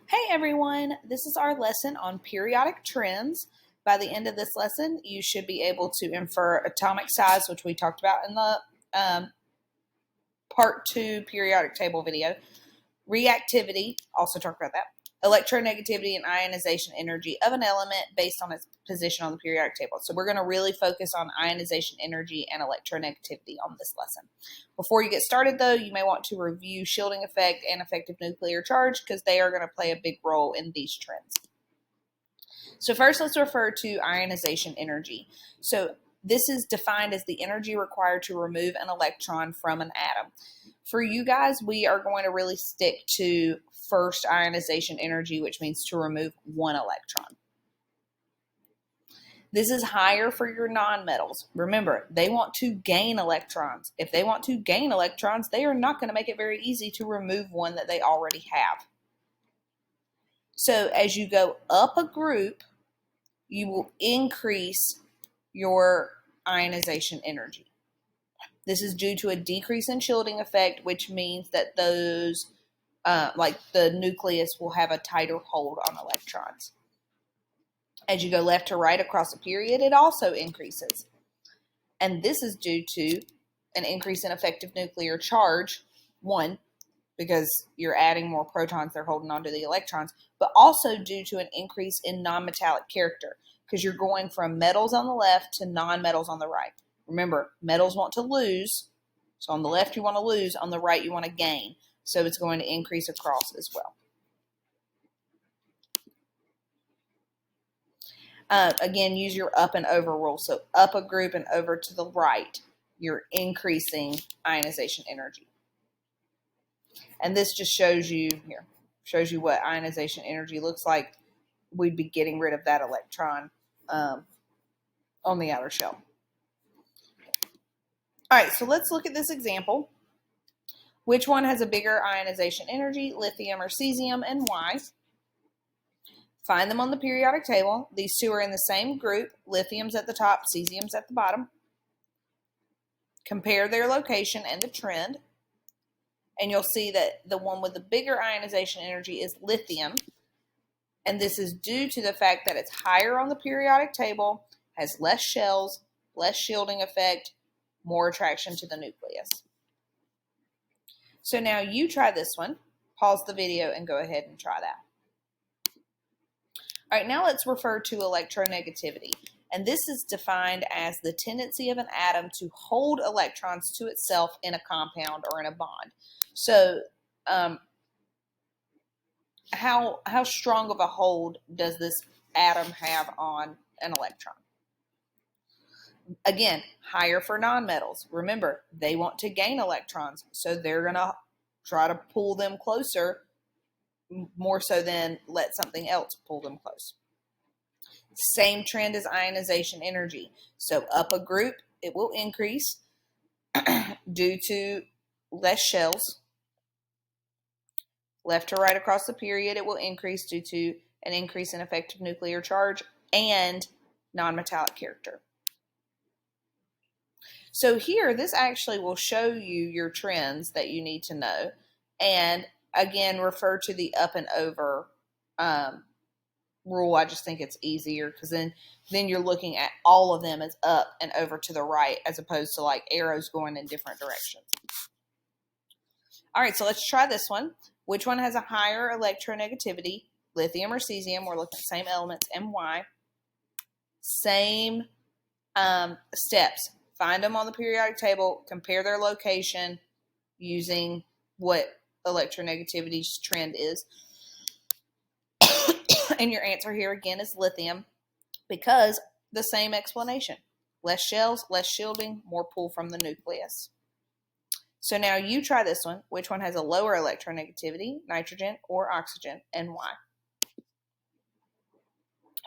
Hey everyone, this is our lesson on periodic trends. By the end of this lesson, you should be able to infer atomic size, which we talked about in the part 2 periodic table video, reactivity, also talked about that, electronegativity and ionization energy of an element based on its position on the periodic table. So we're going to really focus on ionization energy and electronegativity on this lesson. Before you get started, though, you may want to review shielding effect and effective nuclear charge because they are going to play a big role in these trends. So first, let's refer to ionization energy. So this is defined as the energy required to remove an electron from an atom. For you guys, we are going to really stick to first ionization energy, which means to remove one electron. This is higher for your nonmetals. Remember, they want to gain electrons. If they want to gain electrons, they are not going to make it very easy to remove one that they already have. So as you go up a group, you will increase your ionization energy. This is due to a decrease in shielding effect, which means that those, like the nucleus, will have a tighter hold on electrons. As you go left to right across a period, it also increases. And this is due to an increase in effective nuclear charge, one, because you're adding more protons, they're holding on to the electrons, but also due to an increase in nonmetallic character, because you're going from metals on the left to nonmetals on the right. Remember, metals want to lose, so on the left you want to lose, on the right you want to gain, so it's going to increase across as well. Again, use your up and over rule, so up a group and over to the right, you're increasing ionization energy. And this just shows you what ionization energy looks like. We'd be getting rid of that electron on the outer shell. All right, so let's look at this example. Which one has a bigger ionization energy, lithium or cesium, and why? Find them on the periodic table. These two are in the same group. Lithium's at the top, cesium's at the bottom. Compare their location and the trend. And you'll see that the one with the bigger ionization energy is lithium. And this is due to the fact that it's higher on the periodic table, has less shells, less shielding effect, more attraction to the nucleus. So now you try this one. Pause the video and go ahead and try that. All right, now let's refer to electronegativity. And this is defined as the tendency of an atom to hold electrons to itself in a compound or in a bond. So how strong of a hold does this atom have on an electron? Again, higher for nonmetals. Remember, they want to gain electrons, so they're going to try to pull them closer more so than let something else pull them close. Same trend as ionization energy. So up a group, it will increase due to less shells. Left to right across the period, it will increase due to an increase in effective nuclear charge and nonmetallic character. So here, this actually will show you your trends that you need to know. And again, refer to the up and over rule. I just think it's easier because then you're looking at all of them as up and over to the right as opposed to like arrows going in different directions. All right, so let's try this one. Which one has a higher electronegativity, lithium or cesium? We're looking at the same elements and why. Same steps. Find them on the periodic table, compare their location using what electronegativity's trend is. And your answer here again is lithium because the same explanation. Less shells, less shielding, more pull from the nucleus. So now you try this one. Which one has a lower electronegativity, nitrogen or oxygen, and why?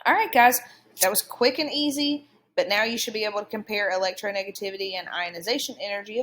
All right, guys, that was quick and easy, but now you should be able to compare electronegativity and ionization energy